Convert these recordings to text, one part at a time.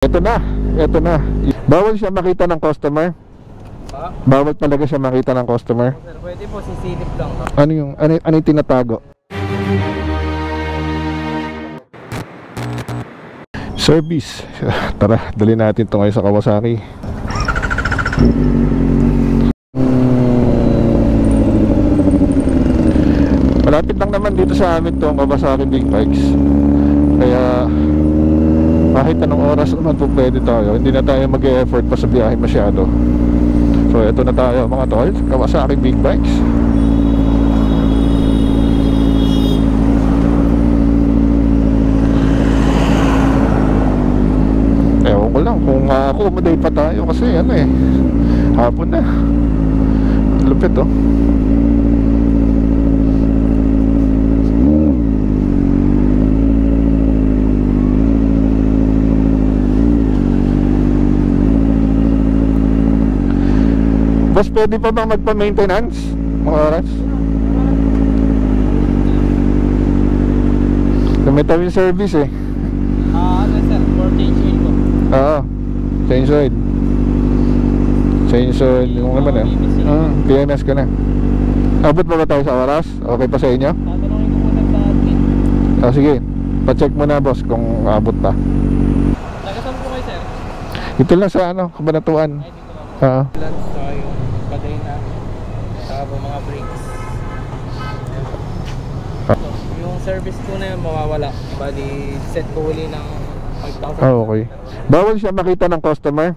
Ito na, ito na. Bawal siya makita ng customer. Bawal talaga siya makita ng customer. Sir, pwede po sisilip lang. Ano yung tinatago? Service. Tara, dali natin ito ngayon sa Kawasaki. Malapit lang naman dito sa amin itong Kawasaki Big Bikes. Kaya kahit anong oras naman po pwede tayo. Hindi na tayo mag-e-effort pa sa biyahe masyado. So ito na tayo mga tol, Kawasaki Big Bikes. Ewan ko lang kung accommodate pa tayo kasi ano eh, hapon na. Lupit oh. Boss, pwede pa bang magpa-maintenance mga oras? Kumita yung service eh. Ano sir, for change oil po. Oo, change oil. Change oil, yung naman eh. PMS ka na. Abot ba tayo sa oras? Okay pa sa inyo? Tatanungin ko muna sa admin. Sige, pa-check mo na boss kung abot pa. Nagasan po kayo sir? Ito lang sa ano, Kabanatuan. Ay, dito lang po. Saka yung kadena, saka po mga brakes. Yung service po na yun mawawala. Bali, set ko uli ng 5,000. Okay. Bawal siya makita ng customer?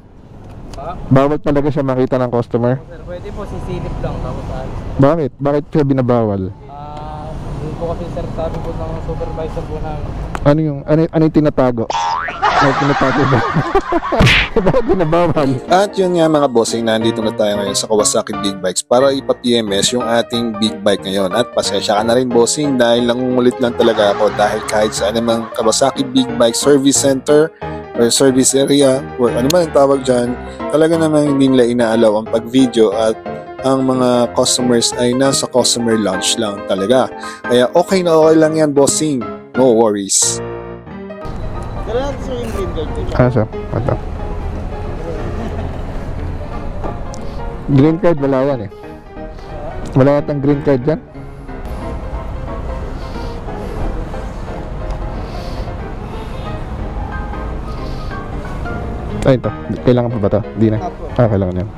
Bawal talaga siya makita ng customer? Sir, pwede po sisilip lang tapos alis. Bakit? Bakit siya binabawal? Yun po kasi sir, sabi po ng supervisor po namin. Ano yung tinatago? Ano yung tinatago ba? Bakit binabawal? At yun nga mga bossing, nandito na tayo ngayon sa Kawasaki Big Bikes para ipa-PMS yung ating big bike ngayon. At pasensya ka na rin bossing dahil nangungulit lang talaga ako dahil kahit saan namang Kawasaki Big Bike Service Center or service area or ano man ang tawag dyan, talaga namang hindi nila inaalaw ang pag-video at ang mga customers ay nasa customer lounge lang talaga. Kaya okay na okay lang yan bossing, no worries. Sir, ito. Green card wala yan eh. Wala yatang green card dyan. Ay, ito. Kailangan pa ba ito? Hindi na. Kailangan yan.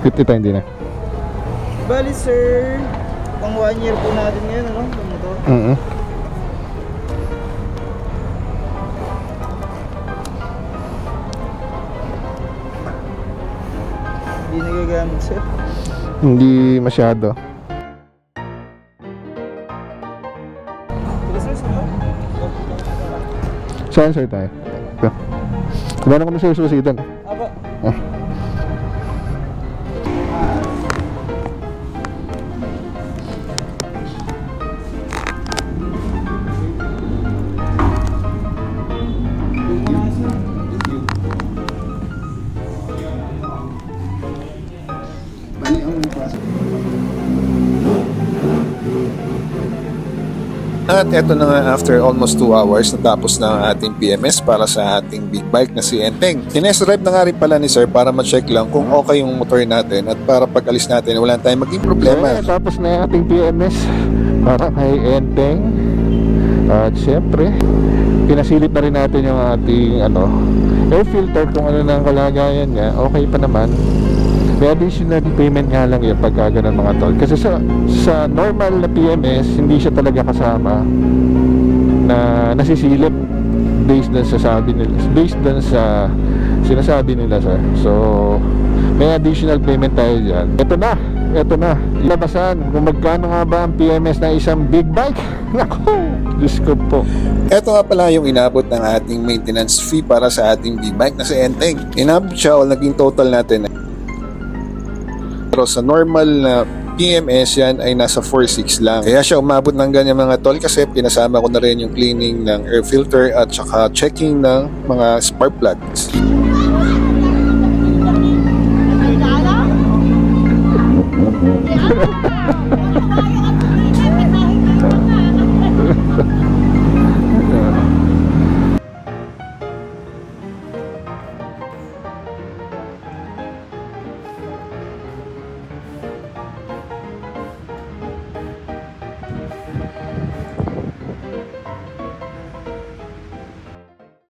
Ito hindi na. Bali sir, pang 1 year po natin ngayon, ano? Hindi nagagamit sir? Hindi masyado. Saan sir tayo? Ito. Kumana kami sir susitan. Aba. At eto na nga, after almost 2 hours natapos na ang ating PMS para sa ating big bike na si Enteng. Tinest drive na nga rin pala ni sir para ma-check lang kung okay yung motor natin at para pag alis natin wala tayong maging problema. Okay, tapos na yung ating PMS para kay Enteng. At syempre pinasilip na rin natin yung ating air filter kung ano na ang kalagayan niya. Okay pa naman. May additional payment nga lang yun pagka ganun mga tol. Kasi sa normal na PMS, hindi siya talaga kasama na nasisilip based dun sa sabi nila, based dun sa sinasabi nila sir. So may additional payment tayo dyan. Ito na ilabasan kung magkano nga ba ang PMS na isang big bike. Naku, Diyos ko po. Ito nga pala yung inabot ng ating maintenance fee para sa ating big bike na si Enteng. Inabot siya o naging total natin. Pero sa normal na PMS yan ay nasa 4.6 lang. Kaya siya umabot ng ganyan mga tol kasi pinasama ko na rin yung cleaning ng air filter at saka checking ng mga spark plugs.